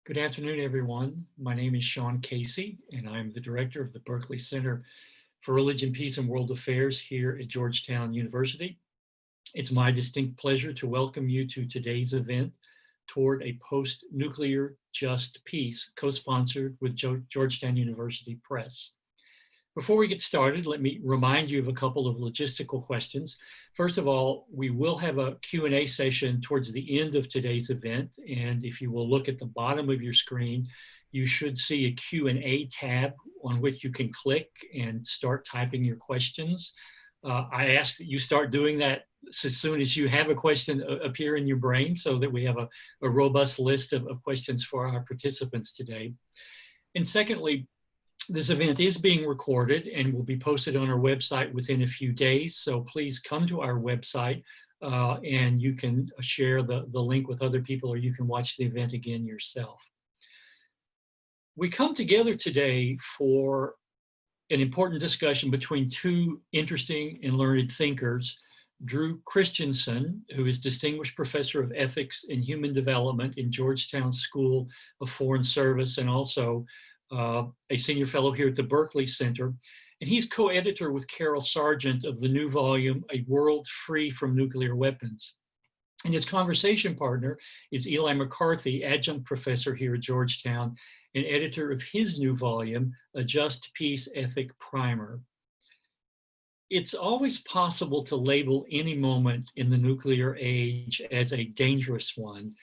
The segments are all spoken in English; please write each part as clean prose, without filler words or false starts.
Good afternoon, everyone. My name is Shaun Casey, and I'm the director of the Berkley Center for Religion, Peace, and World Affairs here at Georgetown University. It's my distinct pleasure to welcome you to today's event toward a post-nuclear just peace, co-sponsored with Georgetown University Press. Before we get started, let me remind you of a couple of logistical questions. First of all, we will have a Q&A session towards the end of today's event, and if you will look at the bottom of your screen, you should see a Q&A tab on which you can click and start typing your questions. I ask that you start doing that as soon as you have a question appear in your brain so that we have a robust list of questions for our participants today. And secondly, this event is being recorded and will be posted on our website within a few days. So please come to our website and you can share the link with other people, or you can watch the event again yourself. We come together today for an important discussion between two interesting and learned thinkers, Drew Christiansen, who is Distinguished Professor of Ethics and Human Development in Georgetown School of Foreign Service, and also a senior fellow here at the Berkley Center. And he's co-editor with Carole Sargent of the new volume, A World Free from Nuclear Weapons. And his conversation partner is Eli McCarthy, adjunct professor here at Georgetown and editor of his new volume, A Just Peace Ethic Primer. It's always possible to label any moment in the nuclear age as a dangerous one.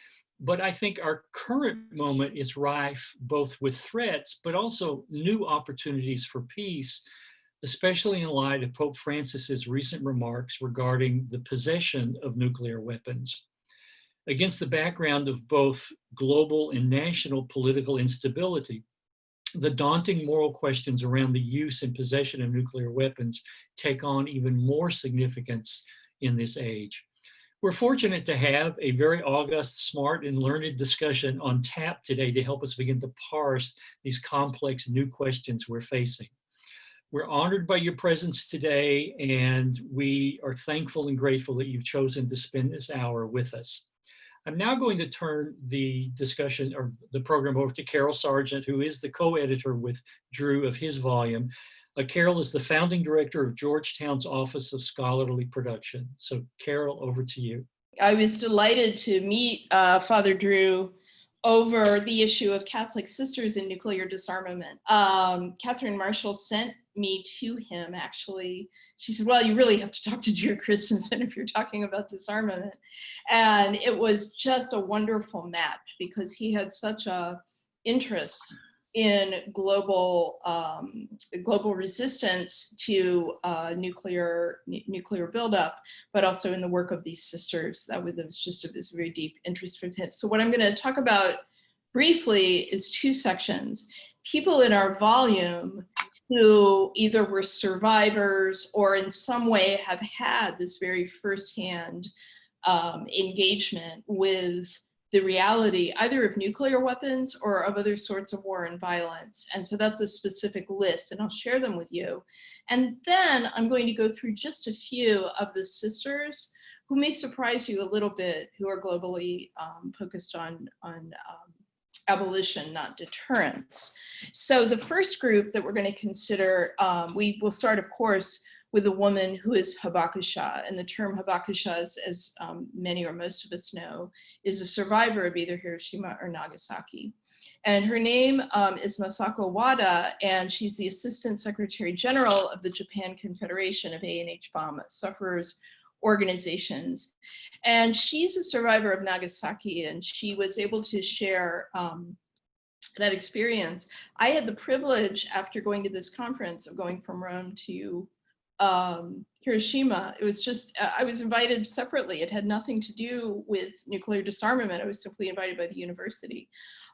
But I think our current moment is rife both with threats, but also new opportunities for peace, especially in light of Pope Francis's recent remarks regarding the possession of nuclear weapons. Against the background of both global and national political instability, the daunting moral questions around the use and possession of nuclear weapons take on even more significance in this age. We're fortunate to have a very august, smart, and learned discussion on tap today to help us begin to parse these complex new questions we're facing. We're honored by your presence today, and we are thankful and grateful that you've chosen to spend this hour with us. I'm now going to turn the discussion or the program over to Carole Sargent, who is the co-editor with Drew of his volume. Carole is the founding director of Georgetown's Office of Scholarly Production. So Carole, over to you. I was delighted to meet Father Drew over the issue of Catholic sisters in nuclear disarmament. Catherine Marshall sent me to him, actually. She said, well, you really have to talk to Drew Christiansen if you're talking about disarmament. And it was just a wonderful match because he had such a interest in global resistance to nuclear buildup, but also in the work of these sisters. That was just of this very deep interest for him. So what I'm going to talk about briefly is two sections. People in our volume who either were survivors or in some way have had this very firsthand engagement with the reality either of nuclear weapons or of other sorts of war and violence. And so that's a specific list, and I'll share them with you. And then I'm going to go through just a few of the sisters who may surprise you a little bit, who are globally focused on abolition, not deterrence. So the first group that we're going to consider, we will start, of course, with a woman who is Habakusha. And the term Habakusha, as many or most of us know, is a survivor of either Hiroshima or Nagasaki. And her name is Masako Wada, and she's the Assistant Secretary General of the Japan Confederation of A&H bomb sufferers organizations. And she's a survivor of Nagasaki, and she was able to share that experience. I had the privilege, after going to this conference, of going from Rome to Hiroshima. It was just, I was invited separately. It had nothing to do with nuclear disarmament. I was simply invited by the university.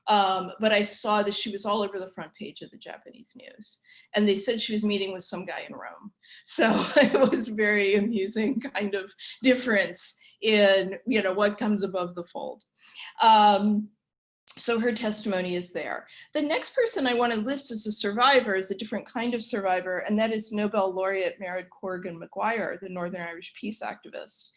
But I saw that she was all over the front page of the Japanese news. And they said she was meeting with some guy in Rome. So it was a very amusing kind of difference in, what comes above the fold. So her testimony is there. The next person I want to list as a survivor is a different kind of survivor, and that is Nobel laureate Merritt Corrigan Maguire, the Northern Irish peace activist.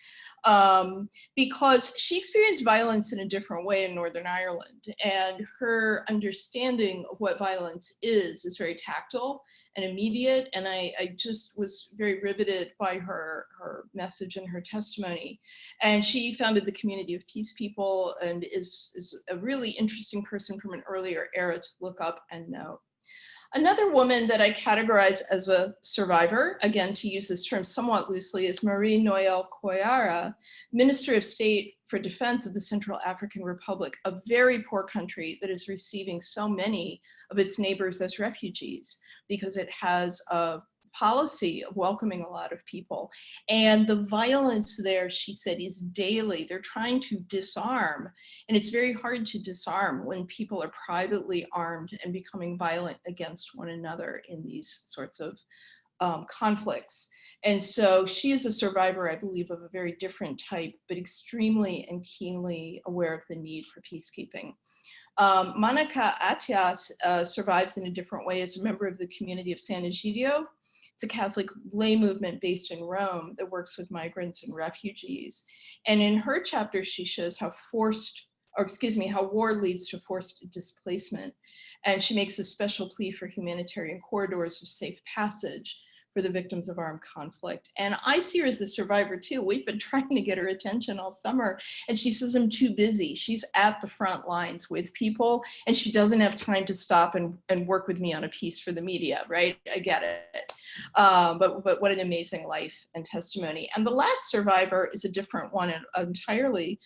because she experienced violence in a different way in Northern Ireland, and her understanding of what violence is very tactile and immediate. And I just was very riveted by her message and her testimony. And she founded the Community of Peace People and is a really interesting person from an earlier era to look up and know. Another woman that I categorize as a survivor, again, to use this term somewhat loosely, is Marie-Noëlle Kouyaira, Minister of State for Defense of the Central African Republic, a very poor country that is receiving so many of its neighbors as refugees because it has a policy of welcoming a lot of people. And the violence there, she said, is daily. They're trying to disarm, and it's very hard to disarm when people are privately armed and becoming violent against one another in these sorts of conflicts. And so she is a survivor, I believe, of a very different type, but extremely and keenly aware of the need for peacekeeping. Monica Atias survives in a different way as a member of the community of San Egidio. It's a Catholic lay movement based in Rome that works with migrants and refugees. And in her chapter, she shows how war leads to forced displacement. And she makes a special plea for humanitarian corridors of safe passage for the victims of armed conflict. And I see her as a survivor too. We've been trying to get her attention all summer, and she says, I'm too busy. She's at the front lines with people, and she doesn't have time to stop and work with me on a piece for the media, right? I get it. But what an amazing life and testimony. And the last survivor is a different one entirely,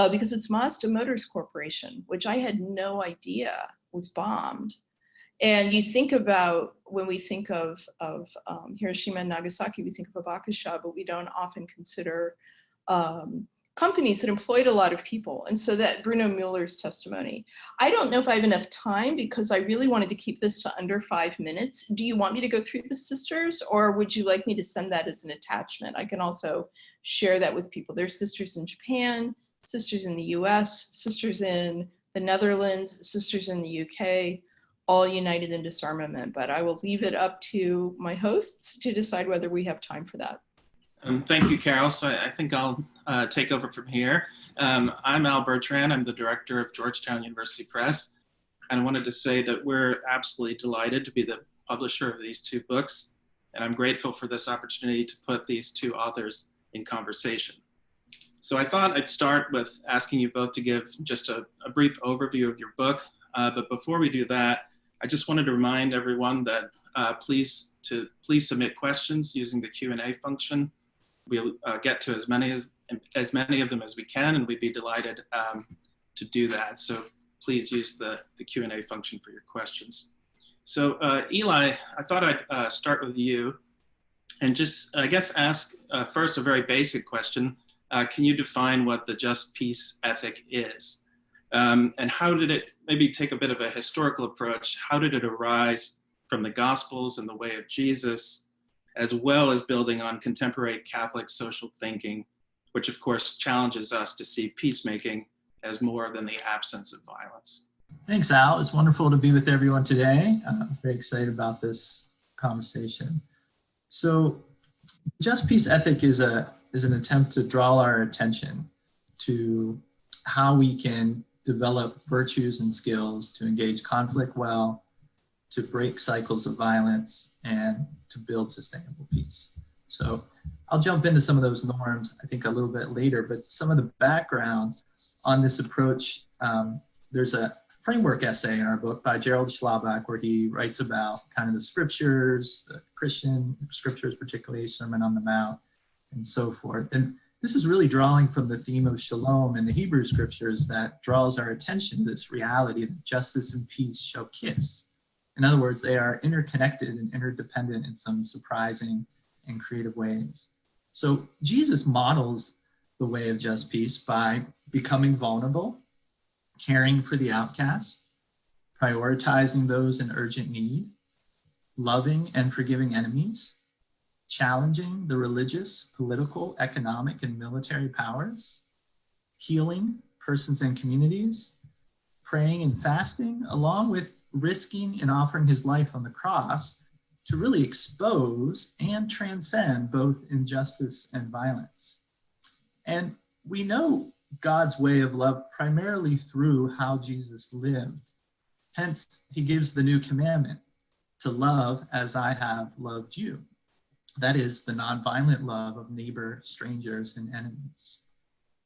because it's Mazda Motors Corporation, which I had no idea was bombed. And you think about, when we think of Hiroshima and Nagasaki, we think of Abakasha, but we don't often consider companies that employed a lot of people. And so that Bruno Mueller's testimony. I don't know if I have enough time because I really wanted to keep this to under 5 minutes. Do you want me to go through the sisters, or would you like me to send that as an attachment? I can also share that with people. There's sisters in Japan, sisters in the US, sisters in the Netherlands, sisters in the UK, all united in disarmament, but I will leave it up to my hosts to decide whether we have time for that. Thank you, Carole. So I think I'll take over from here. I'm Al Bertrand. I'm the director of Georgetown University Press. And I wanted to say that we're absolutely delighted to be the publisher of these two books. And I'm grateful for this opportunity to put these two authors in conversation. So I thought I'd start with asking you both to give just a brief overview of your book. But before we do that, I just wanted to remind everyone that please submit questions using the Q&A function. We'll get to as many of them as we can, and we'd be delighted to do that. So please use the Q&A function for your questions. So Eli, I thought I'd start with you and just, I guess, ask first a very basic question. Can you define what the just peace ethic is? And how did it, maybe take a bit of a historical approach, how did it arise from the Gospels and the way of Jesus, as well as building on contemporary Catholic social thinking, which of course challenges us to see peacemaking as more than the absence of violence? Thanks, Al. It's wonderful to be with everyone today. I'm very excited about this conversation. So, just peace ethic is an attempt to draw our attention to how we can develop virtues and skills to engage conflict well, to break cycles of violence, and to build sustainable peace. So I'll jump into some of those norms, I think, a little bit later, but some of the background on this approach, there's a framework essay in our book by Gerald Schlabach where he writes about kind of the scriptures, the Christian scriptures, particularly Sermon on the Mount, and so forth. And this is really drawing from the theme of shalom in the Hebrew scriptures that draws our attention to this reality that justice and peace shall kiss. In other words, they are interconnected and interdependent in some surprising and creative ways. So Jesus models the way of just peace by becoming vulnerable, caring for the outcast, prioritizing those in urgent need, loving and forgiving enemies, challenging the religious, political, economic, and military powers, healing persons and communities, praying and fasting, along with risking and offering his life on the cross to really expose and transcend both injustice and violence. And we know God's way of love primarily through how Jesus lived. Hence, he gives the new commandment to love as I have loved you. That is the nonviolent love of neighbor, strangers, and enemies.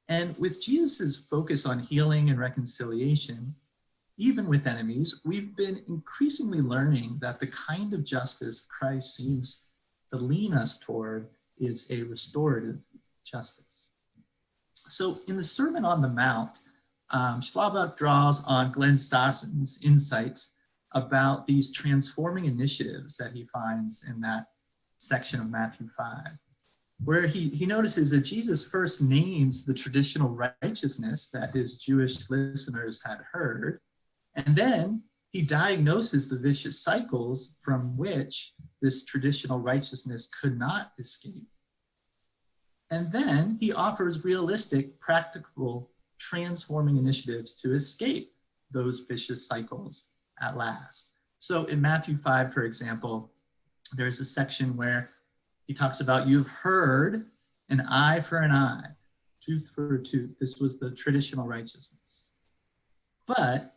And with Jesus's focus on healing and reconciliation, even with enemies, we've been increasingly learning that the kind of justice Christ seems to lean us toward is a restorative justice. So in the Sermon on the Mount, Schlabach draws on Glenn Stassen's insights about these transforming initiatives that he finds in that section of Matthew 5, where he notices that Jesus first names the traditional righteousness that his Jewish listeners had heard, and then he diagnoses the vicious cycles from which this traditional righteousness could not escape. And then he offers realistic, practical, transforming initiatives to escape those vicious cycles at last. So in Matthew 5, for example, there's a section where he talks about, you've heard an eye for an eye, tooth for a tooth. This was the traditional righteousness. But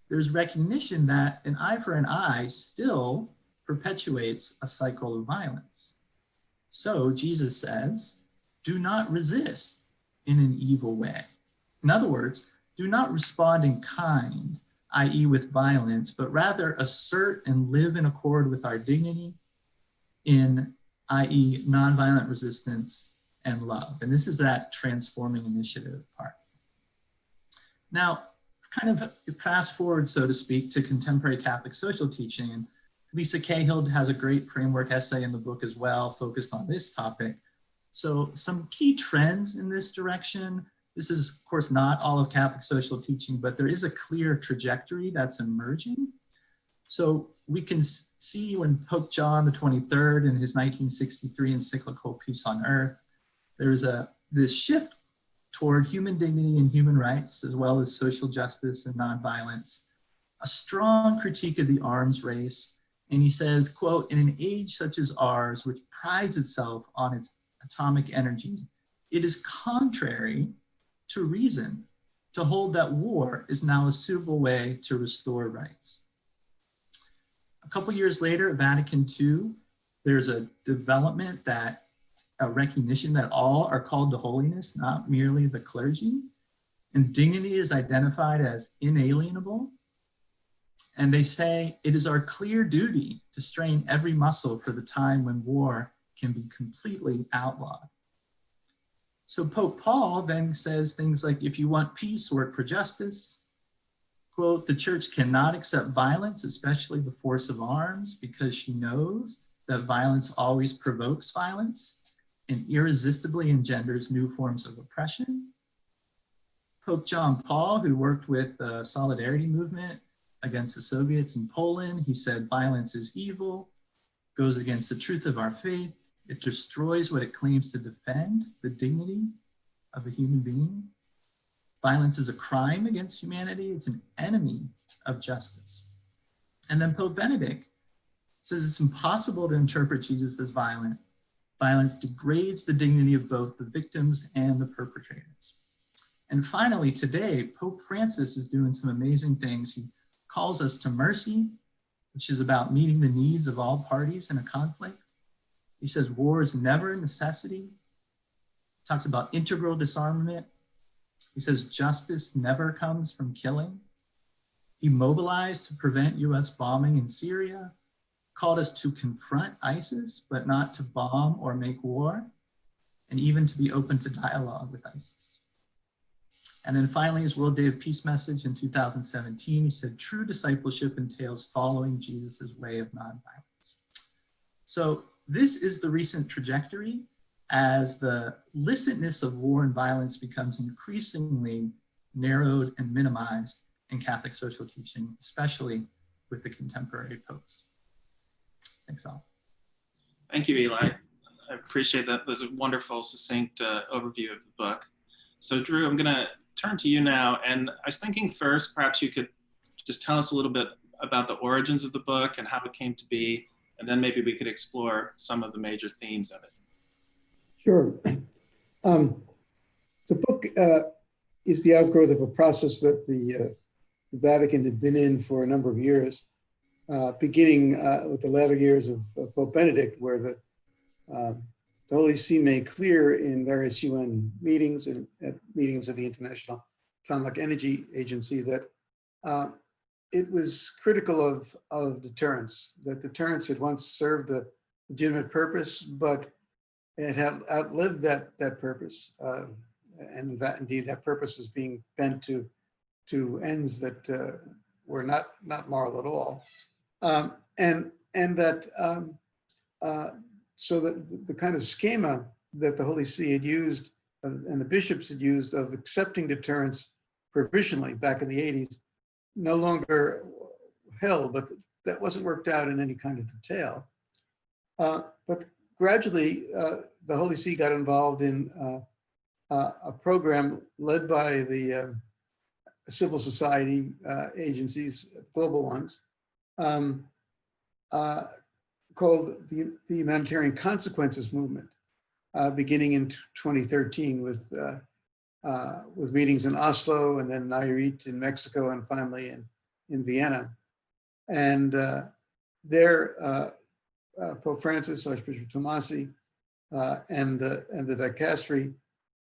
there's recognition that an eye for an eye still perpetuates a cycle of violence. So Jesus says, do not resist in an evil way. In other words, do not respond in kind, i.e. with violence, but rather assert and live in accord with our dignity in, i.e. nonviolent resistance and love. And this is that transforming initiative part. Now, kind of fast forward, so to speak, to contemporary Catholic social teaching. And Lisa Cahill has a great framework essay in the book as well, focused on this topic. So some key trends in this direction. This is, of course, not all of Catholic social teaching, but there is a clear trajectory that's emerging. So we can see when Pope John the 23rd in his 1963 encyclical Peace on Earth, there's this shift toward human dignity and human rights, as well as social justice and nonviolence, a strong critique of the arms race. And he says, quote, in an age such as ours, which prides itself on its atomic energy, it is contrary to reason to hold that war is now a suitable way to restore rights. A couple years later at Vatican II, there's a development that a recognition that all are called to holiness, not merely the clergy. And dignity is identified as inalienable. And they say it is our clear duty to strain every muscle for the time when war can be completely outlawed. So Pope Paul then says things like, if you want peace, work for justice. Quote, the church cannot accept violence, especially the force of arms, because she knows that violence always provokes violence and irresistibly engenders new forms of oppression. Pope John Paul, who worked with the Solidarity movement against the Soviets in Poland, he said, violence is evil, goes against the truth of our faith. It destroys what it claims to defend, the dignity of a human being. Violence is a crime against humanity. It's an enemy of justice. And then Pope Benedict says it's impossible to interpret Jesus as violent. Violence degrades the dignity of both the victims and the perpetrators. And finally, today, Pope Francis is doing some amazing things. He calls us to mercy, which is about meeting the needs of all parties in a conflict. He says war is never a necessity. He talks about integral disarmament. He says justice never comes from killing. He mobilized to prevent US bombing in Syria, called us to confront ISIS, but not to bomb or make war, and even to be open to dialogue with ISIS. And then finally, his World Day of Peace message in 2017, he said, true discipleship entails following Jesus's way of nonviolence. So this is the recent trajectory as the licitness of war and violence becomes increasingly narrowed and minimized in Catholic social teaching, especially with the contemporary popes. Thanks all. Thank you, Eli. I appreciate that. That was a wonderful, succinct overview of the book. So Drew, I'm gonna turn to you now. And I was thinking first, perhaps you could just tell us a little bit about the origins of the book and how it came to be, and then maybe we could explore some of the major themes of it. Sure. The book is the outgrowth of a process that the Vatican had been in for a number of years, beginning with the latter years of Pope Benedict, where the Holy See made clear in various UN meetings and at meetings of the International Atomic Energy Agency that it was critical of deterrence, that deterrence had once served a legitimate purpose, but it had outlived that purpose. And that indeed, that purpose was being bent to ends that were not moral at all. And that, so that the kind of schema that the Holy See had used and the bishops had used of accepting deterrence provisionally back in the 80s no longer held, but that wasn't worked out in any kind of detail. But gradually, the Holy See got involved in a program led by the civil society agencies, global ones, called the Humanitarian Consequences Movement, beginning in 2013 with meetings in Oslo and then Nayarit in Mexico and finally in Vienna. And there, Pope Francis, Archbishop Tomasi, and the dicastery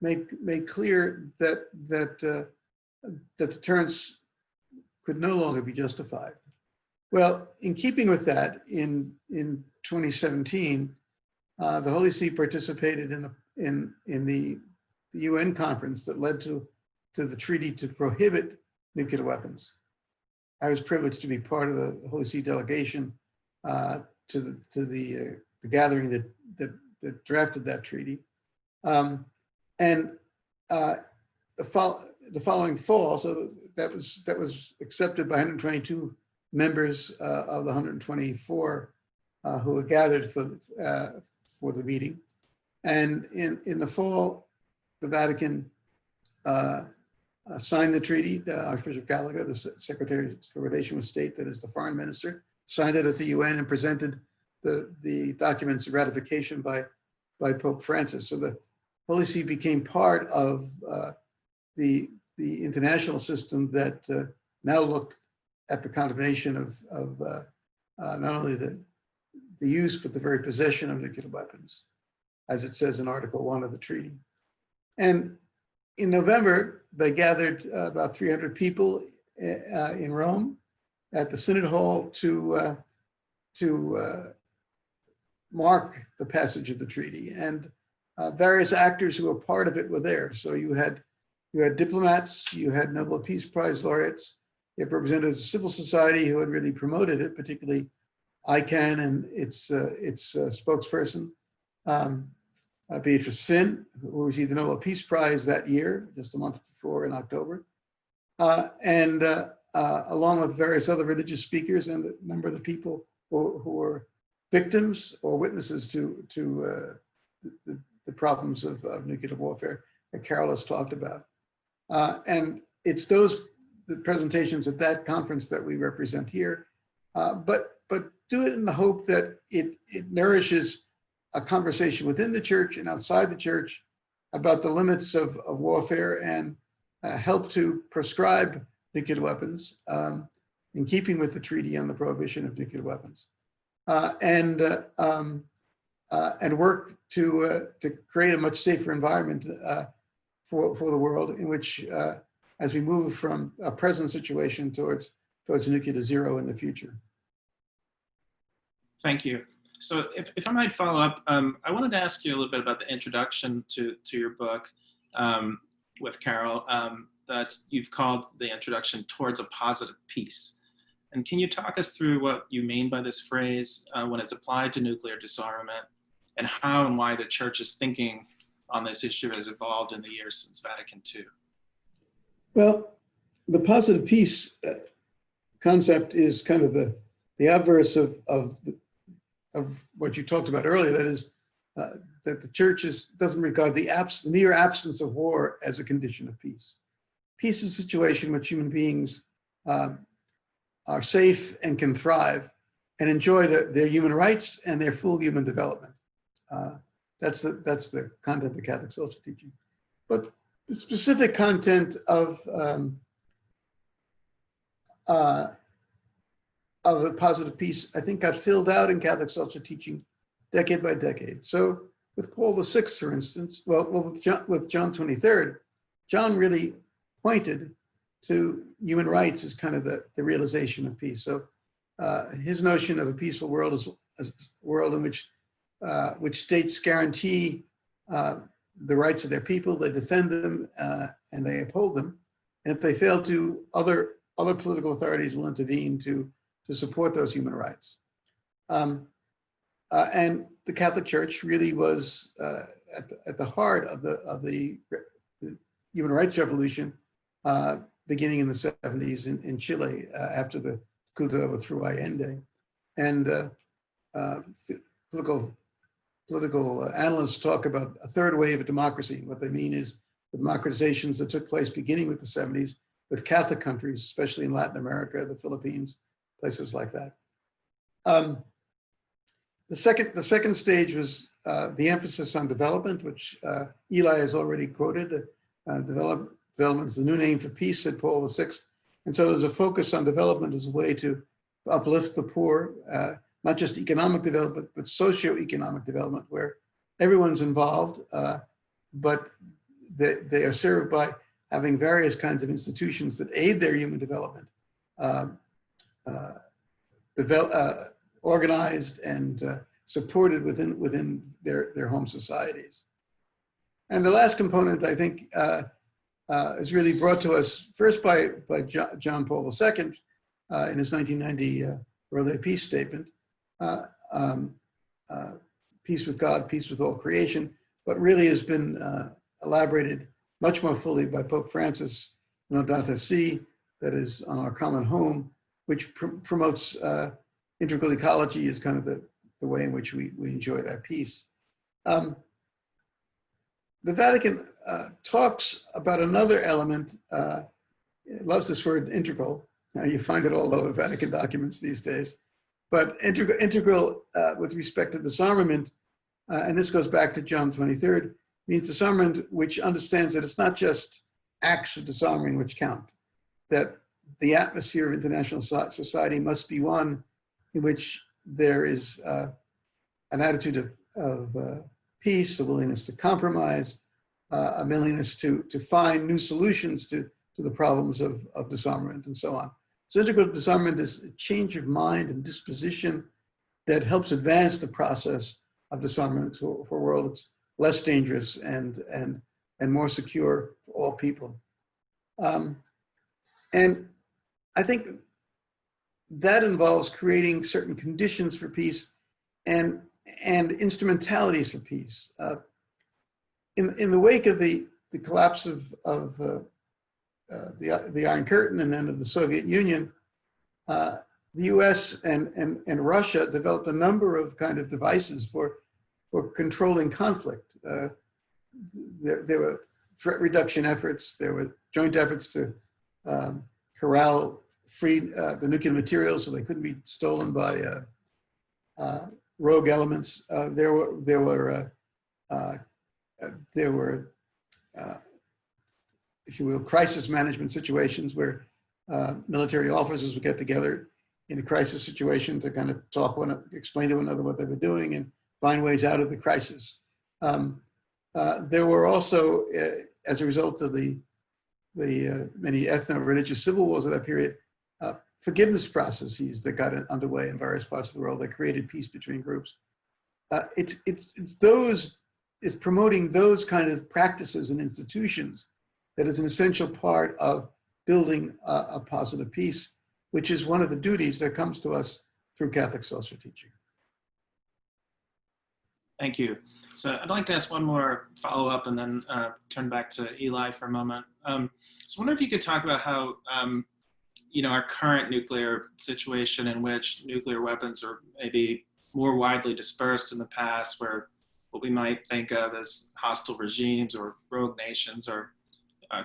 made clear that deterrence could no longer be justified. Well, in keeping with that, in 2017, the Holy See participated in the UN conference that led to the treaty to prohibit nuclear weapons. I was privileged to be part of the Holy See delegation to the gathering that drafted that treaty. And the following fall, so that was accepted by 122 members of the 124 who were gathered for the meeting. And in the fall, the Vatican signed the treaty. Archbishop Gallagher, the Secretary for Relation with State, that is the foreign minister, signed it at the UN and presented the documents of ratification by Pope Francis. So the Holy See became part of the international system that now looked at the condemnation of not only the use, but the very possession of nuclear weapons, as it says in Article 1 of the treaty. And in November, they gathered about 300 people in Rome at the Synod Hall to mark the passage of the treaty. And various actors who were part of it were there. So you had diplomats, you had Nobel Peace Prize laureates, you had representatives of civil society who had really promoted it, particularly ICANN and its spokesperson, Beatrice Finn, who received the Nobel Peace Prize that year, just a month before in October, and along with various other religious speakers and a number of the people who were victims or witnesses to the problems of nuclear warfare that Carole has talked about. And it's the presentations at that conference that we represent here, but do it in the hope that it nourishes a conversation within the church and outside the church about the limits of warfare and help to prescribe nuclear weapons in keeping with the treaty on the prohibition of nuclear weapons, and work to create a much safer environment for the world in which, as we move from a present situation towards nuclear zero in the future. Thank you. So if I might follow up, I wanted to ask you a little bit about the introduction to your book with Carole that you've called the introduction towards a positive peace. And can you talk us through what you mean by this phrase when it's applied to nuclear disarmament, and how and why the church's thinking on this issue has evolved in the years since Vatican II? Well, the positive peace concept is kind of the obverse of what you talked about earlier. That is, that the church doesn't regard the mere absence of war as a condition of peace. Peace is a situation in which human beings are safe and can thrive and enjoy their human rights and their full human development. That's the content of Catholic social teaching. But the specific content of a positive peace, I think, got filled out in Catholic social teaching decade by decade. So with Paul VI, for instance, with John 23rd, John really pointed to human rights as kind of the realization of peace. So his notion of a peaceful world is a world in which states guarantee the rights of their people, they defend them, and they uphold them. And if they fail to, other political authorities will intervene to support those human rights. And the Catholic Church really was at the heart of the human rights revolution, beginning in the 70s in Chile after the coup that overthrew Allende. And political analysts talk about a third wave of democracy. What they mean is the democratizations that took place beginning with the 70s with Catholic countries, especially in Latin America, the Philippines, places like that. The second stage was the emphasis on development, which Eli has already quoted. Development is the new name for peace, said Paul VI. And so there's a focus on development as a way to uplift the poor, not just economic development, but socio-economic development, where everyone's involved, but they are served by having various kinds of institutions that aid their human development, organized and supported within their home societies. And the last component, I think, is really brought to us first by John Paul II in his 1990 World Day Peace Statement. Peace with God, peace with all creation, but really has been elaborated much more fully by Pope Francis in Laudato Si, that is on our common home, which promotes integral ecology as kind of the way in which we enjoy that peace. The Vatican talks about another element, it loves this word integral. Now you find it all over Vatican documents these days, but integral with respect to disarmament, and this goes back to John 23rd, means disarmament which understands that it's not just acts of disarming which count, that the atmosphere of international society must be one in which there is an attitude of peace, a willingness to compromise, a willingness to find new solutions to the problems of disarmament and so on. So integral disarmament is a change of mind and disposition that helps advance the process of disarmament for a world that's less dangerous and more secure for all people. And I think that involves creating certain conditions for peace and instrumentalities for peace. In the wake of the collapse of the Iron Curtain and then of the Soviet Union, the US and Russia developed a number of kind of devices for controlling conflict. There were threat reduction efforts, there were joint efforts to corral the nuclear materials so they couldn't be stolen by rogue elements. There were if you will, crisis management situations where military officers would get together in a crisis situation to kind of explain to one another what they were doing and find ways out of the crisis. There were also, as a result of the many ethno-religious civil wars of that period, forgiveness processes that got underway in various parts of the world that created peace between groups. It's promoting those kind of practices and institutions that is an essential part of building a positive peace, which is one of the duties that comes to us through Catholic social teaching. Thank you. So I'd like to ask one more follow-up and then turn back to Eli for a moment. So I wonder if you could talk about how, our current nuclear situation in which nuclear weapons are maybe more widely dispersed in the past, where what we might think of as hostile regimes or rogue nations are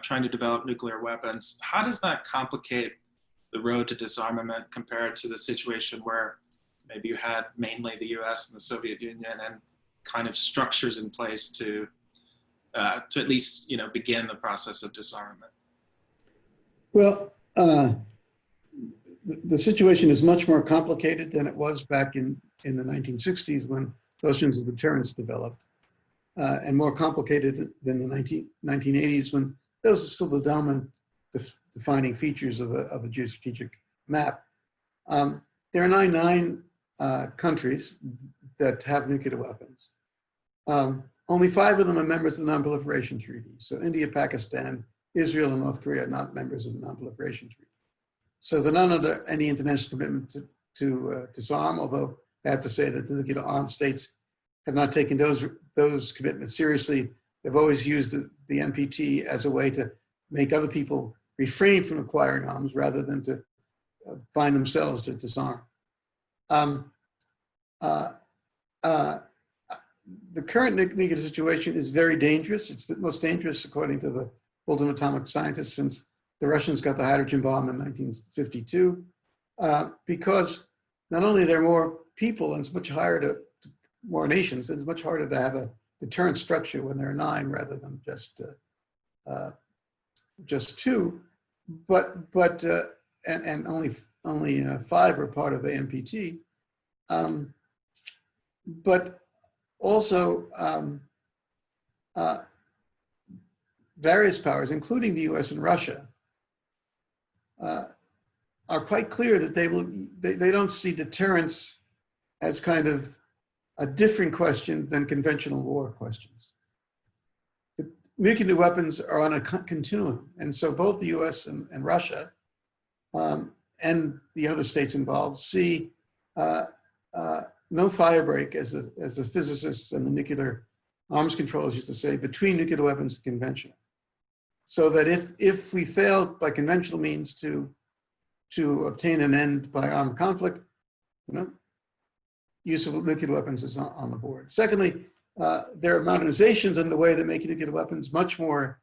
trying to develop nuclear weapons. How does that complicate the road to disarmament compared to the situation where maybe you had mainly the US and the Soviet Union and kind of structures in place to to at least, begin the process of disarmament? Well, the situation is much more complicated than it was back in the 1960s when notions of deterrence developed, and more complicated than the 1980s when those are still the dominant defining features of a geostrategic map. There are 99 countries that have nuclear weapons. Only 5 of them are members of the Non-Proliferation Treaty. So India, Pakistan, Israel, and North Korea are not members of the Non-Proliferation Treaty. So they're not under any international commitment to disarm, although I have to say that the nuclear armed states have not taken those commitments seriously. They've always used the NPT as a way to make other people refrain from acquiring arms rather than to bind themselves to disarm. The current nuclear situation is very dangerous. It's the most dangerous, according to the ultimate atomic scientists, since the Russians got the hydrogen bomb in 1952, because not only are there more people and it's much harder more nations, it's much harder to have a deterrent structure when there are 9 rather than just 2, and only 5 are part of the NPT, but also various powers, including the US and Russia, are quite clear that they don't see deterrence as kind of a different question than conventional war questions. The nuclear weapons are on a continuum, and so both the US and Russia and the other states involved see no firebreak, as the physicists and the nuclear arms controllers used to say, between nuclear weapons and conventional. So that if we fail by conventional means to obtain an end by armed conflict, use of nuclear weapons is on the board. Secondly, there are modernizations underway that make nuclear weapons much more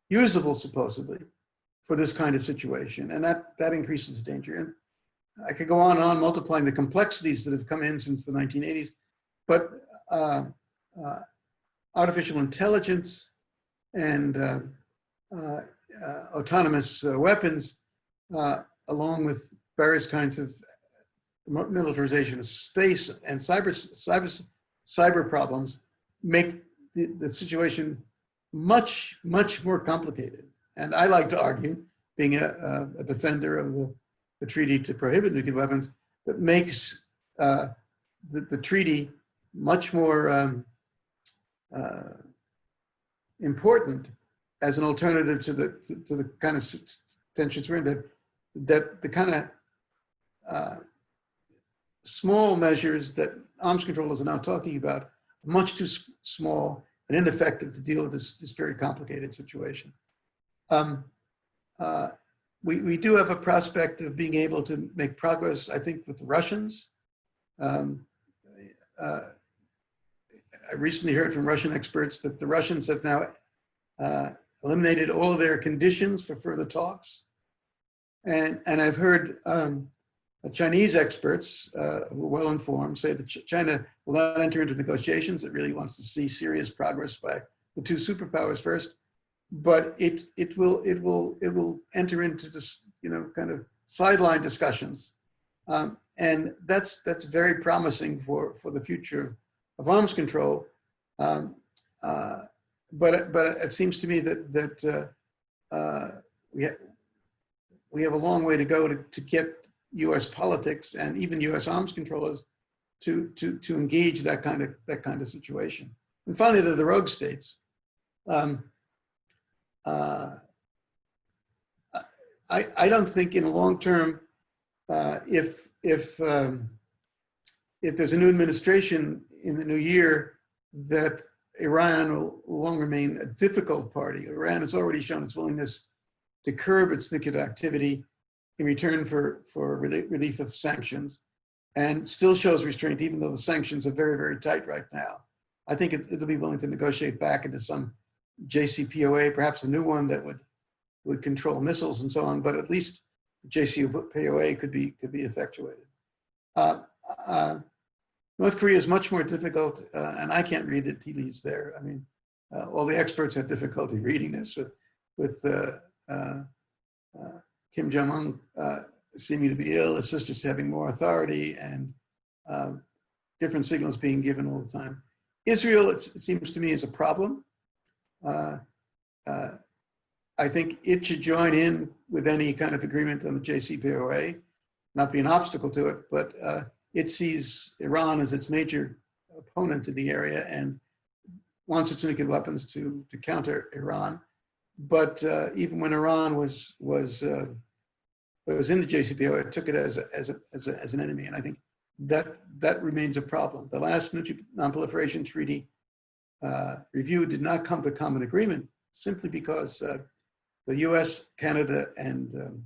usable, supposedly, for this kind of situation, and that increases the danger. And I could go on multiplying the complexities that have come in since the 1980s, but artificial intelligence and autonomous weapons, along with various kinds of militarization of space and cyber problems, make the situation much more complicated. And I like to argue, being a defender of the treaty to prohibit nuclear weapons, that makes the treaty much more important as an alternative to the kind of tensions we're in, that the kind of small measures that arms controllers are now talking about are much too small and ineffective to deal with this very complicated situation. We do have a prospect of being able to make progress, I think, with the Russians. I recently heard from Russian experts that the Russians have now eliminated all of their conditions for further talks. And I've heard Chinese experts who are well informed say that China will not enter into negotiations. It really wants to see serious progress by the 2 superpowers first, but it will enter into this kind of sideline discussions, and that's very promising for the future of arms control. But it seems to me that we have a long way to go to get U.S. politics and even U.S. arms controllers to engage that kind of situation. And finally, to the rogue states. I don't think in the long term, if there's a new administration in the new year, that Iran will long remain a difficult party. Iran has already shown its willingness to curb its nuclear activity in return for relief of sanctions, and still shows restraint, even though the sanctions are very, very tight right now. I think it'll be willing to negotiate back into some JCPOA, perhaps a new one that would control missiles and so on, but at least JCPOA could be effectuated. North Korea is much more difficult, and I can't read the tea leaves there. I mean, all the experts had difficulty reading this with Kim Jong-un seeming to be ill, his sisters having more authority, and different signals being given all the time. Israel, it seems to me, is a problem. I think it should join in with any kind of agreement on the JCPOA, not be an obstacle to it, but it sees Iran as its major opponent in the area and wants its nuclear weapons to counter Iran. But even when Iran was in the JCPOA, it took it as an enemy, and I think that remains a problem. The last non-proliferation treaty review did not come to common agreement simply because the U.S., Canada, and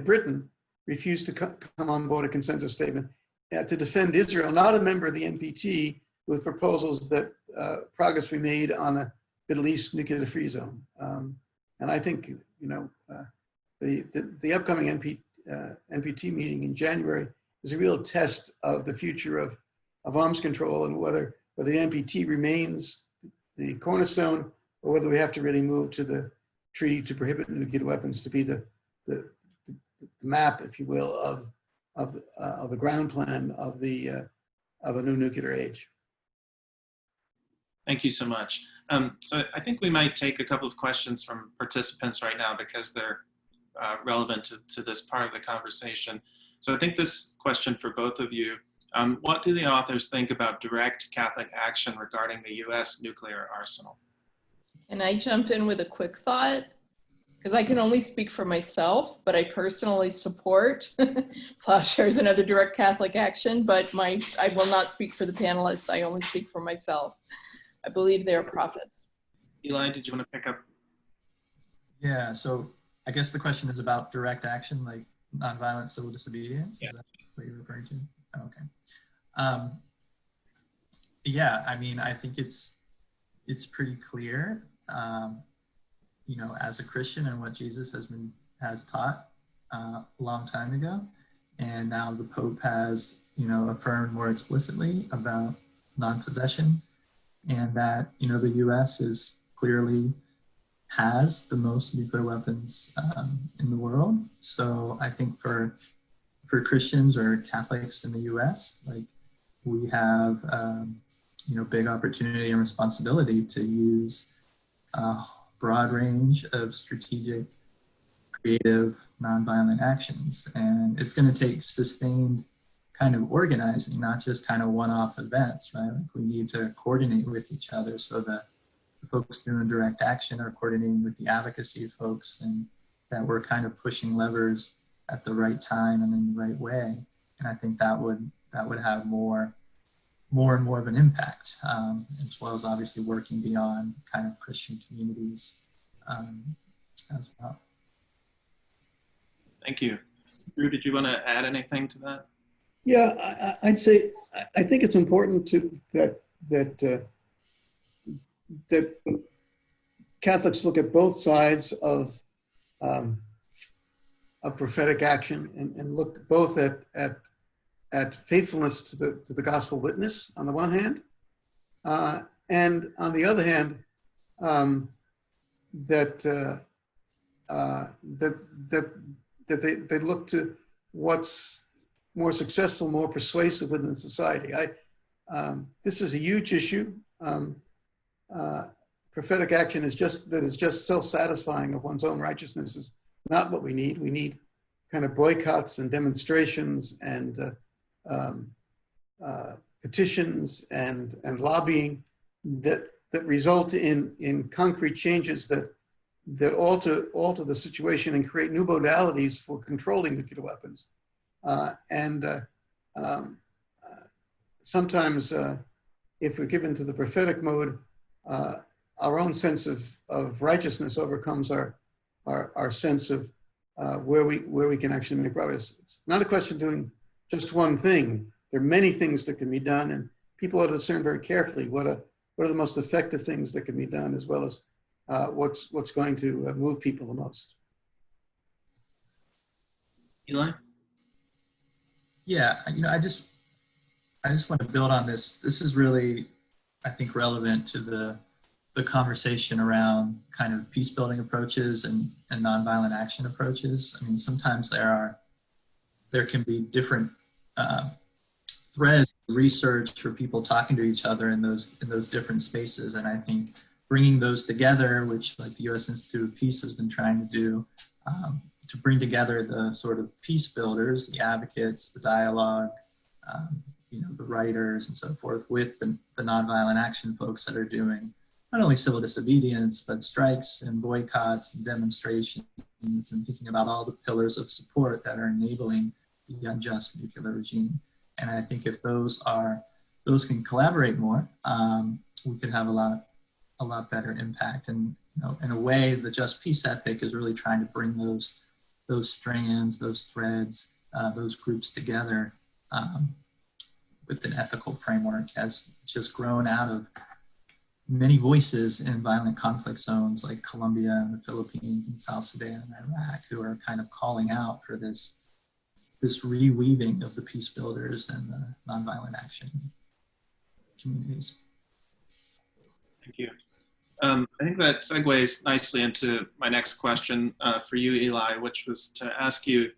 Britain refused to come on board a consensus statement to defend Israel, not a member of the NPT, with proposals that progress be made on a Middle East nuclear-free zone. And I think, the upcoming NPT meeting in January is a real test of the future of arms control and whether the NPT remains the cornerstone or whether we have to really move to the treaty to prohibit nuclear weapons to be the map, if you will, of the ground plan of a new nuclear age. Thank you so much. So I think we might take a couple of questions from participants right now because they're relevant to this part of the conversation. So I think this question for both of you, what do the authors think about direct Catholic action regarding the US nuclear arsenal? Can I jump in with a quick thought? Because I can only speak for myself, but I personally support plowshares and other direct Catholic action, but I will not speak for the panelists. I only speak for myself. I believe they are prophets. Eli, did you want to pick up? Yeah, so I guess the question is about direct action, like nonviolent civil disobedience. Yeah. Is that what you're referring to? Okay. Yeah, I mean, I think it's pretty clear, as a Christian and what Jesus has taught a long time ago, and now the Pope has, affirmed more explicitly about non-possession, and that, the U.S. is clearly has the most nuclear weapons in the world. So I think for Christians or Catholics in the U.S., like we have, big opportunity and responsibility to use a broad range of strategic, creative, nonviolent actions. And it's going to take sustained kind of organizing, not just kind of one-off events, right? Like we need to coordinate with each other so that the folks doing direct action are coordinating with the advocacy folks, and that we're kind of pushing levers at the right time and in the right way. And I think that would have more and more of an impact, as well as obviously working beyond kind of Christian communities as well. Thank you. Drew, did you want to add anything to that? Yeah, I'd say I think it's important that Catholics look at both sides of prophetic action and look both at faithfulness to the gospel witness on the one hand, and on the other hand, that they look to what's more successful, more persuasive within society. This is a huge issue. Prophetic action is just self-satisfying of one's own righteousness is not what we need. We need kind of boycotts and demonstrations and petitions and lobbying that result in concrete changes that alter the situation and create new modalities for controlling nuclear weapons. Sometimes if we're given to the prophetic mode, our own sense of righteousness overcomes our sense of where we can actually make progress. It's not a question of doing just one thing. There are many things that can be done, and people ought to discern very carefully what are the most effective things that can be done, as well as what's going to move people the most. Eli? Yeah, I just want to build on this. This is really, I think, relevant to the the conversation around kind of peace building approaches and nonviolent action approaches. I mean, sometimes there can be different threads of research for people talking to each other in those different spaces. And I think bringing those together, which like the U.S. Institute of Peace has been trying to do, to bring together the sort of peace builders, the advocates, the dialogue, the writers and so forth, with the nonviolent action folks that are doing not only civil disobedience, but strikes and boycotts and demonstrations, and thinking about all the pillars of support that are enabling the unjust nuclear regime. And I think if those can collaborate more, we could have a lot better impact. And in a way, the just peace ethic is really trying to bring those strands, those threads, those groups together with an ethical framework, has just grown out of many voices in violent conflict zones like Colombia and the Philippines and South Sudan and Iraq, who are kind of calling out for this reweaving of the peace builders and the nonviolent action communities. Thank you. I think that segues nicely into my next question for you, Eli, which was to ask you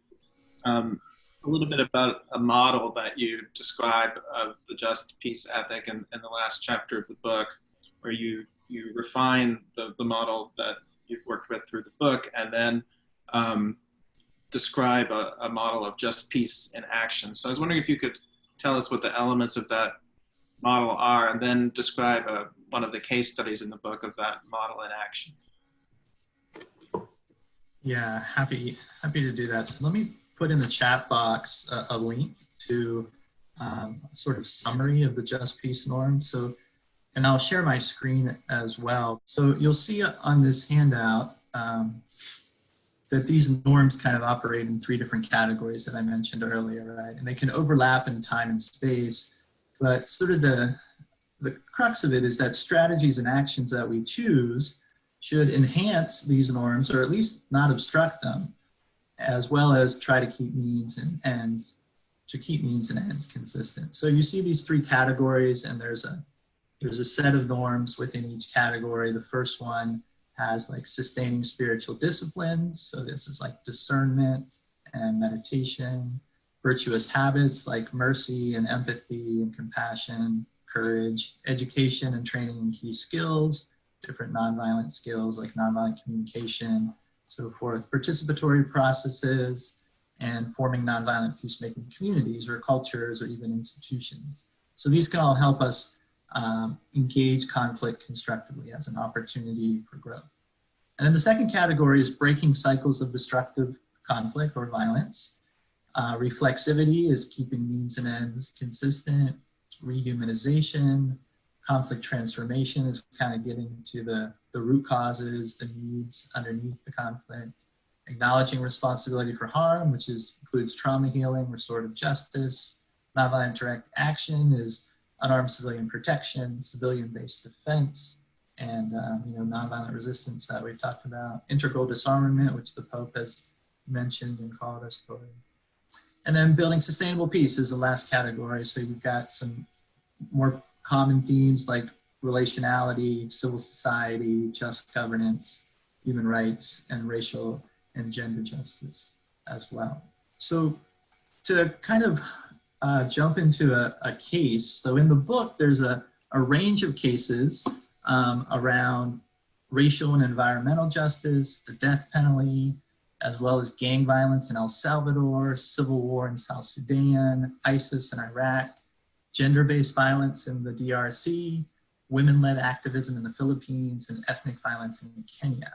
a little bit about a model that you describe of the just peace ethic in the last chapter of the book, where you refine the model that you've worked with through the book, and then describe a model of just peace in action. So I was wondering if you could tell us what the elements of that model are, and then describe one of the case studies in the book of that model in action. Yeah, happy to do that. So let me put in the chat box a link to a sort of summary of the just peace norm. So, and I'll share my screen as well. So you'll see on this handout that these norms kind of operate in three different categories that I mentioned earlier, right? And they can overlap in time and space, but sort of the crux of it is that strategies and actions that we choose should enhance these norms, or at least not obstruct them, as well as try to keep means and ends consistent. So you see these three categories, and there's a set of norms within each category. The first one has like sustaining spiritual disciplines. So this is like discernment and meditation, virtuous habits like mercy and empathy and compassion, courage, education and training in key skills, different nonviolent skills like nonviolent communication, so forth, participatory processes, and forming nonviolent peacemaking communities or cultures or even institutions. So these can all help us engage conflict constructively as an opportunity for growth. And then the second category is breaking cycles of destructive conflict or violence. Reflexivity is keeping means and ends consistent. Rehumanization, conflict transformation is kind of getting to the root causes, the needs underneath the conflict. Acknowledging responsibility for harm, which includes trauma healing, restorative justice. Nonviolent direct action is unarmed civilian protection, civilian-based defense, and nonviolent resistance that we've talked about. Integral disarmament, which the Pope has mentioned and called us for. And then building sustainable peace is the last category. So you've got some more common themes like relationality, civil society, just governance, human rights, and racial and gender justice as well. So to kind of jump into a case, so in the book, there's a range of cases around racial and environmental justice, the death penalty, as well as gang violence in El Salvador, civil war in South Sudan, ISIS in Iraq, gender-based violence in the DRC, women-led activism in the Philippines, and ethnic violence in Kenya.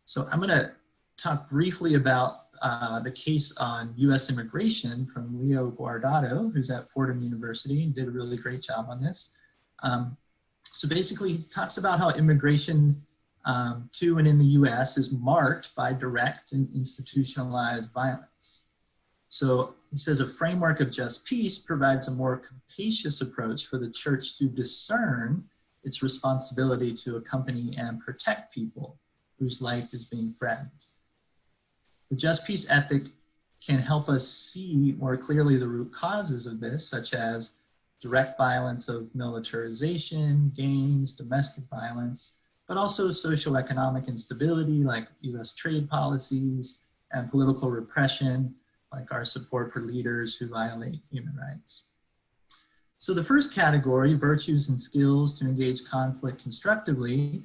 So I'm gonna talk briefly about the case on US immigration from Leo Guardado, who's at Fordham University and did a really great job on this. So basically he talks about how immigration to and in the US is marked by direct and institutionalized violence. So he says a framework of just peace provides a more capacious approach for the church to discern its responsibility to accompany and protect people whose life is being threatened. The just peace ethic can help us see more clearly the root causes of this, such as direct violence of militarization, gangs, domestic violence, but but also social economic instability like US trade policies and political repression like our support for leaders who violate human rights. So the first category, virtues and skills to engage conflict constructively,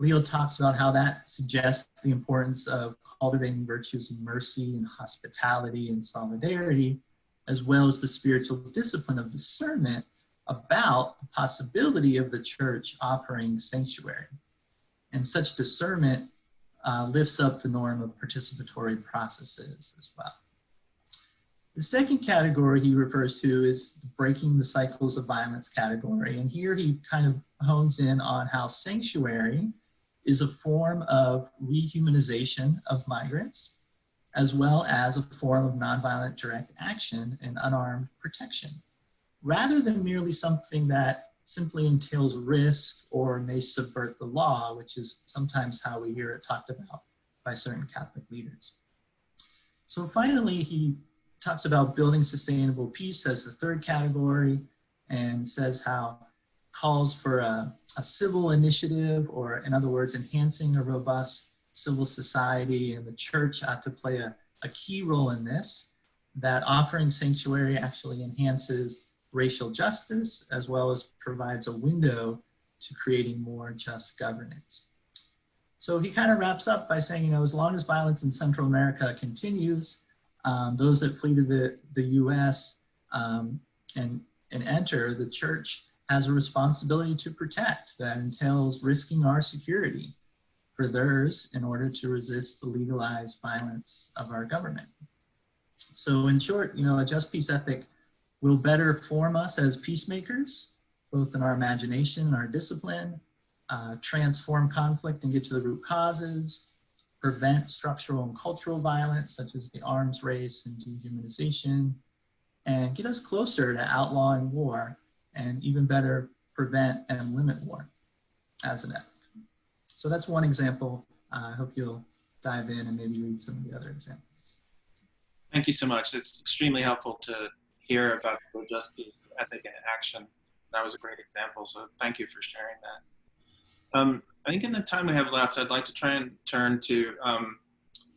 Leo talks about how that suggests the importance of cultivating virtues of mercy and hospitality and solidarity, as well as the spiritual discipline of discernment about the possibility of the church offering sanctuary. And such discernment lifts up the norm of participatory processes as well. The second category he refers to is breaking the cycles of violence category. And here he kind of hones in on how sanctuary is a form of rehumanization of migrants, as well as a form of nonviolent direct action and unarmed protection, rather than merely something that simply entails risk or may subvert the law, which is sometimes how we hear it talked about by certain Catholic leaders. So finally, he talks about building sustainable peace as the third category, and says how calls for a civil initiative, or in other words, enhancing a robust civil society, and the church ought to play a key role in this, that offering sanctuary actually enhances racial justice, as well as provides a window to creating more just governance. So he kind of wraps up by saying, as long as violence in Central America continues, those that flee to the US and enter, the church has a responsibility to protect that entails risking our security for theirs in order to resist the legalized violence of our government. So in short, a just peace ethic will better form us as peacemakers, both in our imagination and our discipline, transform conflict and get to the root causes, prevent structural and cultural violence, such as the arms race and dehumanization, and get us closer to outlawing war, and even better, prevent and limit war as an ethic. So that's one example. I hope you'll dive in and maybe read some of the other examples. Thank you so much. It's extremely helpful to hear about the just peace ethic in action. That was a great example, so thank you for sharing that. I think in the time we have left, I'd like to try and turn to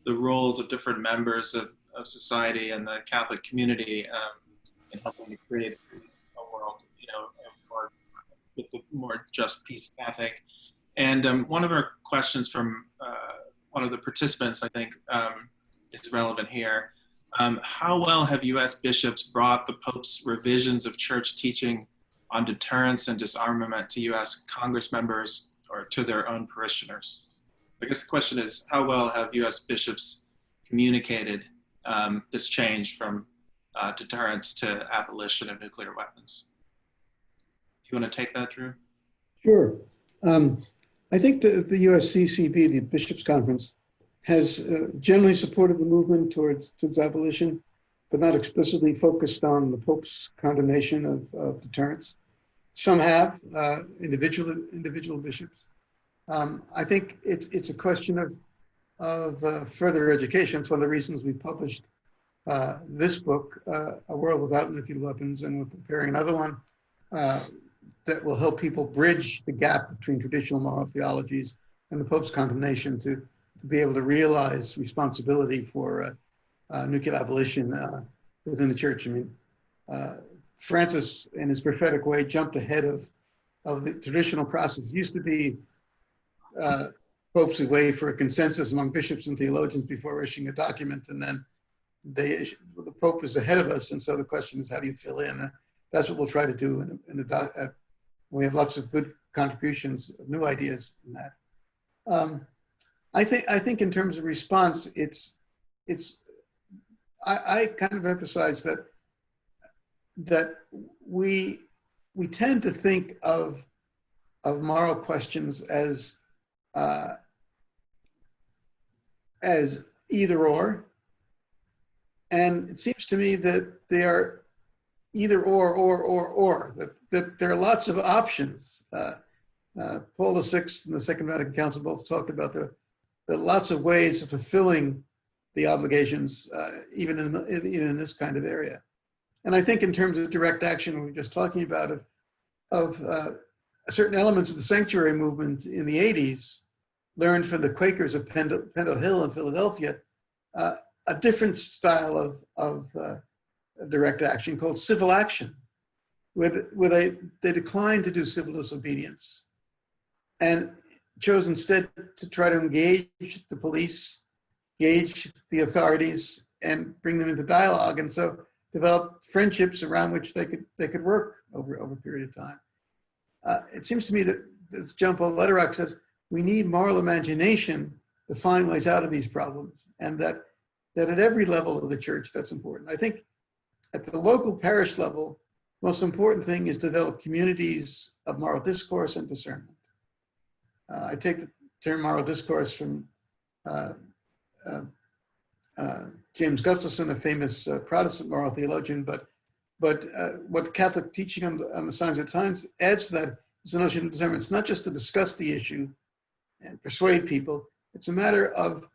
the roles of different members of society and the Catholic community in helping to create a world, with a more just peace ethic. And one of our questions from one of the participants, I think, is relevant here. How well have U.S. bishops brought the Pope's revisions of church teaching on deterrence and disarmament to U.S. Congress members or to their own parishioners? I guess the question is, how well have U.S. bishops communicated this change from deterrence to abolition of nuclear weapons? Do you want to take that, Drew? Sure. I think the USCCB, the Bishops' Conference, has generally supported the movement towards abolition, but not explicitly focused on the Pope's condemnation of deterrence. Some have, individual bishops. I think it's a question of further education. It's one of the reasons we published this book, A World Without Nuclear Weapons, and we're preparing another one that will help people bridge the gap between traditional moral theologies and the Pope's condemnation to be able to realize responsibility for nuclear abolition within the church. I mean, Francis, in his prophetic way, jumped ahead of the traditional process. It used to be Popes would wait for a consensus among bishops and theologians before issuing a document, and then the Pope is ahead of us, and so the question is, how do you fill in? That's what we'll try to do. We have lots of good contributions, new ideas in that. I think in terms of response, I kind of emphasize that we tend to think of moral questions as either or, and it seems to me that they are either or, that there are lots of options. Paul VI and the Second Vatican Council both talked about there are lots of ways of fulfilling the obligations, even in this kind of area. And I think in terms of direct action, we were just talking about of certain elements of the sanctuary movement in the 80s learned from the Quakers of Pendle Hill in Philadelphia a different style of direct action called civil action, where they declined to do civil disobedience and chose instead to try to engage the police, engage the authorities, and bring them into dialogue. And so developed friendships around which they could work over a period of time. It seems to me that, as John Paul Lederach says, we need moral imagination to find ways out of these problems, and that at every level of the church, that's important. I think at the local parish level, the most important thing is to develop communities of moral discourse and discernment. I take the term moral discourse from James Gustafson, a famous Protestant moral theologian, but what Catholic teaching on the Signs of the Times adds to that is the notion of discernment. It's not just to discuss the issue and persuade people. It's a matter of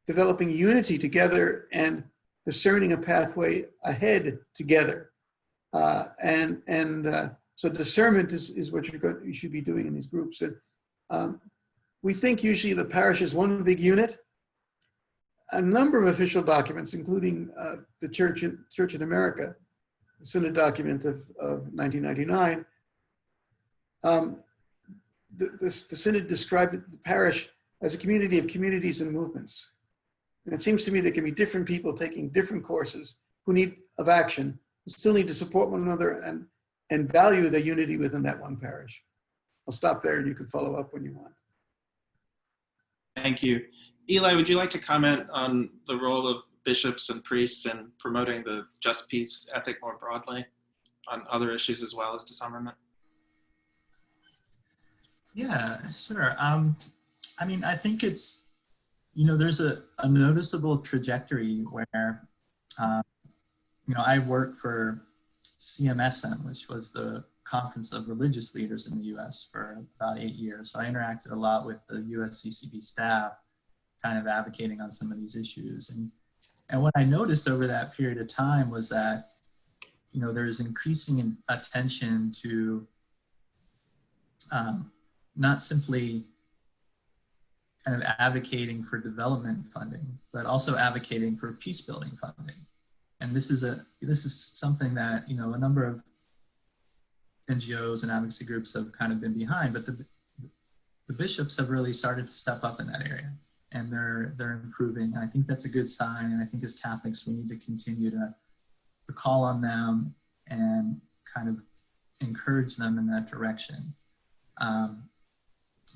developing unity together and discerning a pathway ahead together. So discernment is what you should be doing in these groups. And we think usually the parish is one big unit. A number of official documents, including the Church in America, the Synod document of 1999, the Synod described the parish as a community of communities and movements. And it seems to me there can be different people taking different courses who need of action, who still need to support one another and value the unity within that one parish. I'll stop there and you can follow up when you want. Thank you. Eli, would you like to comment on the role of bishops and priests in promoting the just peace ethic more broadly on other issues as well as disarmament? Yeah, sure. I mean, I think it's, there's a noticeable trajectory where, I worked for CMSM, which was the Conference of Religious Leaders in the US for about 8 years. So I interacted a lot with the USCCB staff, kind of advocating on some of these issues. And what I noticed over that period of time was that, there's increasing attention to not simply kind of advocating for development funding, but also advocating for peace building funding. And this is something that, a number of NGOs and advocacy groups have kind of been behind, but the bishops have really started to step up in that area, and they're improving. And I think that's a good sign. And I think as Catholics, we need to continue to call on them and kind of encourage them in that direction.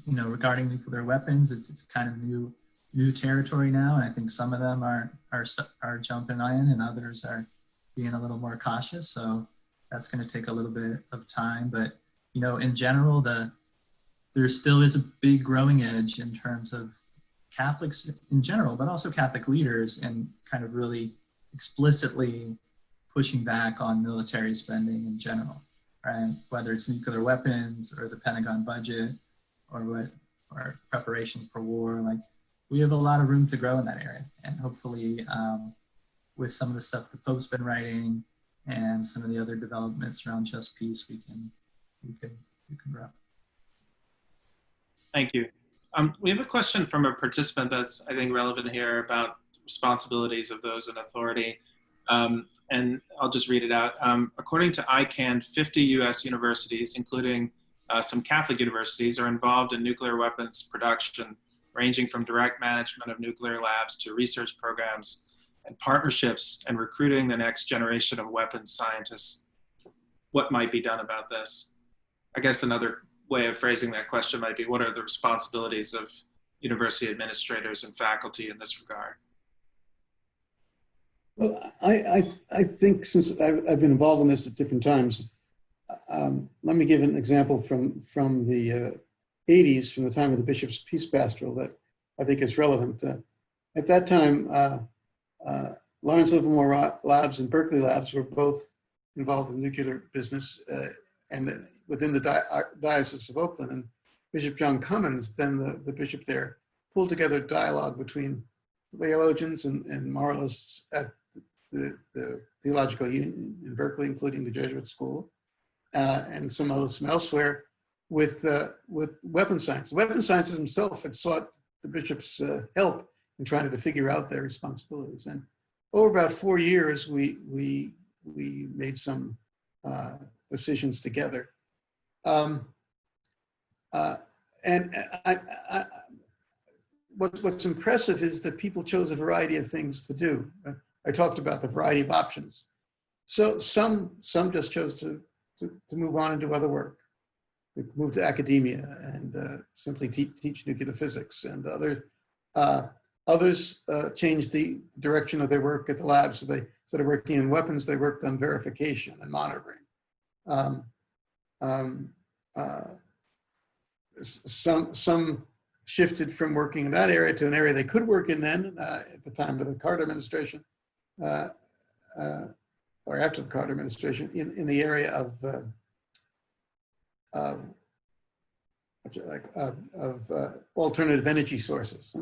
Regarding nuclear weapons, it's kind of new territory now, and I think some of them are jumping in, and others are being a little more cautious. So that's going to take a little bit of time, but in general, there still is a big growing edge in terms of Catholics in general, but also Catholic leaders, and kind of really explicitly pushing back on military spending in general, right? Whether it's nuclear weapons or the Pentagon budget or preparation for war, like we have a lot of room to grow in that area. And hopefully with some of the stuff the Pope's been writing and some of the other developments around just peace, we can grow. Thank you. We have a question from a participant that's, I think, relevant here about responsibilities of those in authority. And I'll just read it out. According to ICANN, 50 US universities, including some Catholic universities, are involved in nuclear weapons production, ranging from direct management of nuclear labs to research programs and partnerships and recruiting the next generation of weapons scientists. What might be done about this? I guess another way of phrasing that question might be, what are the responsibilities of university administrators and faculty in this regard? Well, I think since I've been involved in this at different times, let me give an example from the 80s, from the time of the Bishop's Peace Pastoral, that I think is relevant. At that time, Lawrence Livermore Labs and Berkeley Labs were both involved in nuclear business, and within the Diocese of Oakland. And Bishop John Cummins, then the bishop there, pulled together dialogue between theologians and moralists at the Theological Union in Berkeley, including the Jesuit School, and some elsewhere, with weapon science. Weapon scientists himself had sought the bishop's help in trying to figure out their responsibilities. And over about 4 years, we made some decisions together. What's impressive is that people chose a variety of things to do. I talked about the variety of options. So some just chose to move on and do other work. They moved to academia and simply teach nuclear physics, and others changed the direction of their work at the lab. So they, instead of working in weapons, they worked on verification and monitoring. Some shifted from working in that area to an area they could work in then at the time of the Carter administration, or after the Carter administration, in the area of alternative energy sources.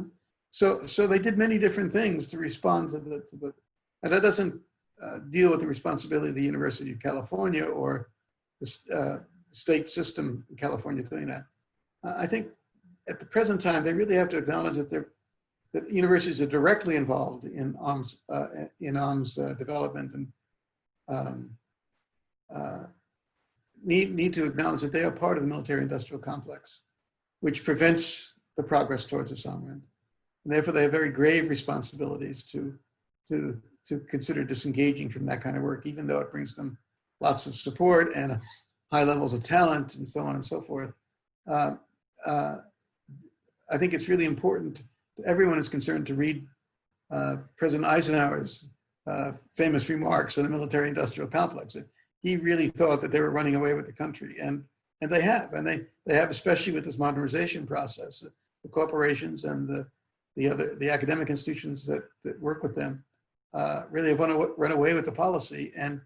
So they did many different things to respond to the and that doesn't deal with the responsibility of the University of California or the state system in California doing that. I think at the present time, they really have to acknowledge that universities are directly involved in arms development, and need to acknowledge that they are part of the military-industrial complex, which prevents the progress towards disarmament. And therefore, they have very grave responsibilities to consider disengaging from that kind of work, even though it brings them lots of support and high levels of talent and so on and so forth. I think it's really important that everyone is concerned to read President Eisenhower's famous remarks on the military-industrial complex. He really thought that they were running away with the country, and they have, especially with this modernization process. The corporations and the academic institutions that work with them really have run away with the policy, and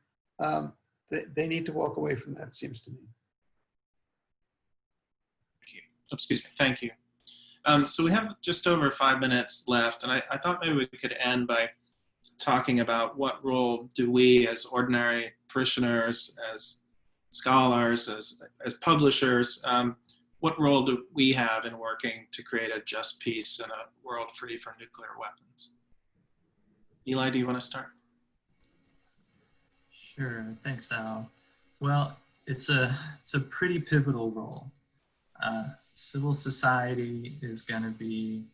they need to walk away from that, it seems to me. Thank you. Excuse me. Thank you. So we have just over 5 minutes left, and I thought maybe we could end by talking about what role do we as ordinary parishioners, as scholars, as publishers, what role do we have in working to create a just peace in a world free from nuclear weapons? Eli, do you want to start? Sure, thanks, Al. Well, it's a pretty pivotal role. Civil society is going to be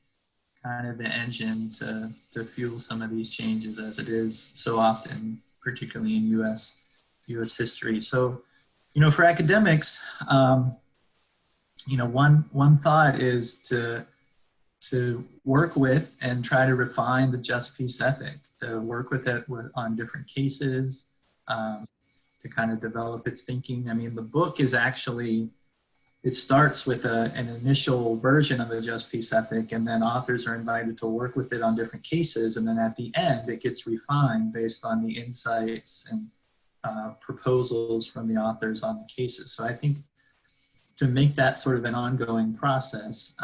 kind of the engine to fuel some of these changes, as it is so often, particularly in U.S. history. So, for academics, one thought is to work with and try to refine the just peace ethic, to work with it on different cases, to kind of develop its thinking. I mean, the book is actually, it starts with an initial version of the just peace ethic, and then authors are invited to work with it on different cases. And then at the end, it gets refined based on the insights and proposals from the authors on the cases. So I think to make that sort of an ongoing process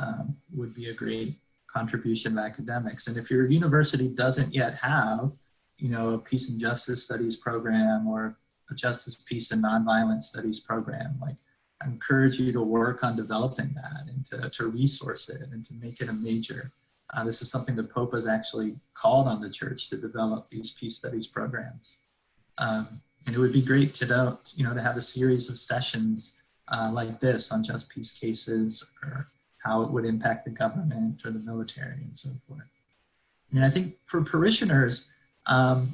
would be a great contribution of academics. And if your university doesn't yet have, a peace and justice studies program or a justice, peace, and nonviolence studies program, I encourage you to work on developing that and to resource it and to make it a major. This is something the Pope has actually called on the church to develop these peace studies programs. And it would be great to have a series of sessions like this on just peace cases, or how it would impact the government or the military and so forth. And I think for parishioners,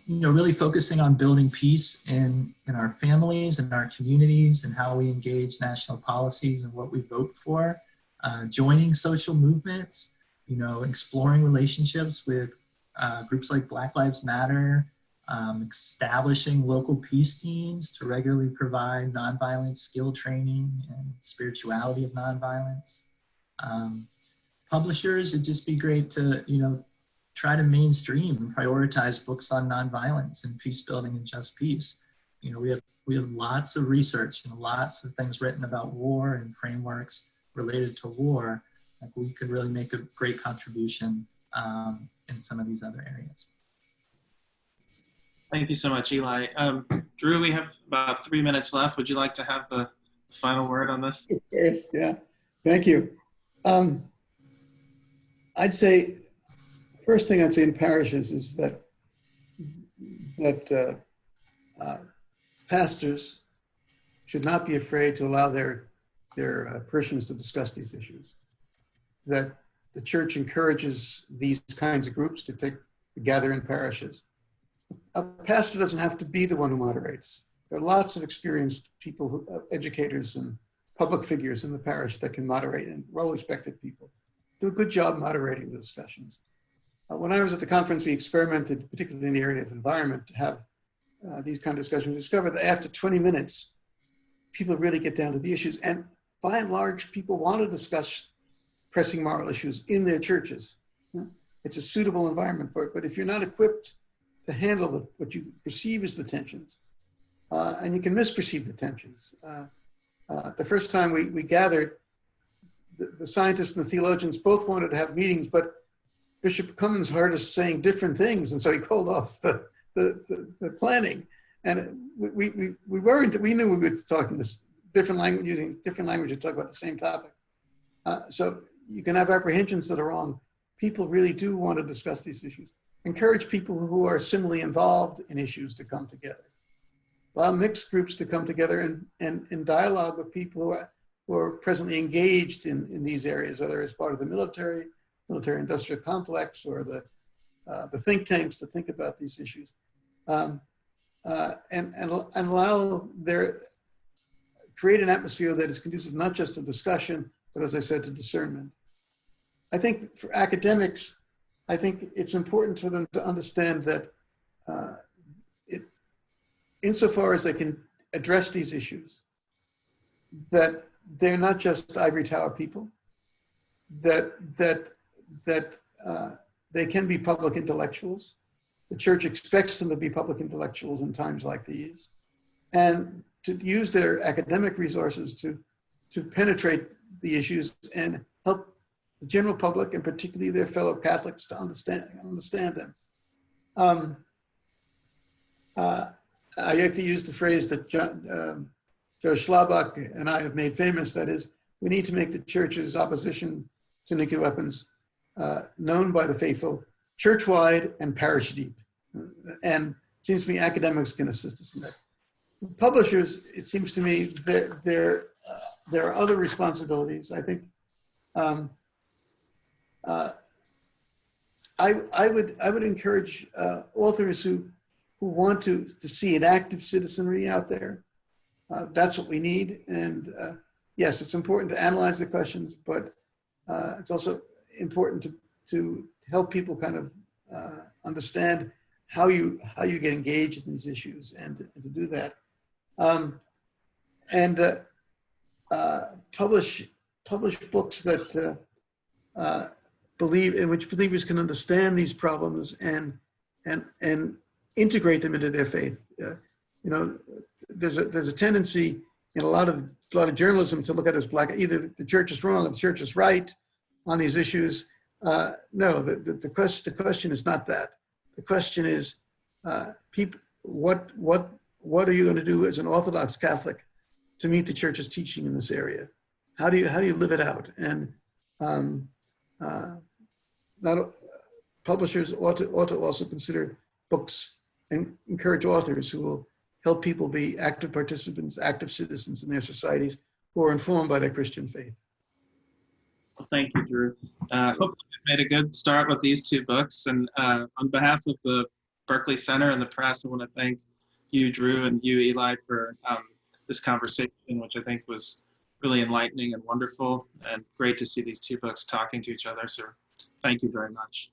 really focusing on building peace in our families and our communities, and how we engage national policies and what we vote for, joining social movements, exploring relationships with groups like Black Lives Matter, establishing local peace teams to regularly provide nonviolence skill training and spirituality of nonviolence. Publishers, it'd just be great to, try to mainstream and prioritize books on nonviolence and peace building and just peace. We have lots of research and lots of things written about war and frameworks related to war. We could really make a great contribution in some of these other areas. Thank you so much, Eli. Drew, we have about 3 minutes left. Would you like to have the final word on this? Of course, yeah. Thank you. I'd say, first thing I'd say in parishes is that pastors should not be afraid to allow their parishioners to discuss these issues. That the church encourages these kinds of groups to gather in parishes. A pastor doesn't have to be the one who moderates. There are lots of experienced people, educators and public figures in the parish that can moderate, and well-respected people do a good job moderating the discussions. When I was at the conference, we experimented, particularly in the area of environment, to have these kind of discussions. We discovered that after 20 minutes, people really get down to the issues. And by and large, people want to discuss pressing moral issues in their churches. It's a suitable environment for it. But if you're not equipped to handle what you perceive as the tensions, and you can misperceive the tensions. The first time we gathered, the scientists and the theologians both wanted to have meetings, but Bishop Cummins heard us saying different things, and so he called off the planning. And we knew we were talking this different language, using different language to talk about the same topic. So you can have apprehensions that are wrong. People really do want to discuss these issues. Encourage people who are similarly involved in issues to come together. Allow mixed groups to come together and dialogue with people who are presently engaged in these areas, whether it's part of the military industrial complex, or the think tanks that think about these issues. And allow create an atmosphere that is conducive not just to discussion, but as I said, to discernment. I think for academics, I think it's important for them to understand that insofar as they can address these issues, that they're not just ivory tower people, that they can be public intellectuals. The church expects them to be public intellectuals in times like these, and to use their academic resources to penetrate the issues and help the general public, and particularly their fellow Catholics, to understand them. I like to use the phrase that Joe Schlabach and I have made famous, that is, we need to make the church's opposition to nuclear weapons known by the faithful, church-wide and parish deep. And it seems to me academics can assist us in that. Publishers, it seems to me, there are other responsibilities. I think I would encourage authors who want to see an active citizenry out there. That's what we need. And yes, it's important to analyze the questions, but it's also important to help people kind of understand how you get engaged in these issues, and to do that. Publish books that in which believers can understand these problems and integrate them into their faith. There's a tendency in a lot of journalism to look at it as black. Either the church is wrong or the church is right on these issues. No, the question is not that. The question is, what are you going to do as an Orthodox Catholic to meet the church's teaching in this area? How do you live it out? And publishers ought to also consider books and encourage authors who will help people be active participants, active citizens in their societies, who are informed by their Christian faith. Well, thank you, Drew. Hopefully we've made a good start with these two books. And on behalf of the Berkley Center and the press, I want to thank you, Drew, and you, Eli, for this conversation, which I think was really enlightening and wonderful, and great to see these two books talking to each other. So thank you very much.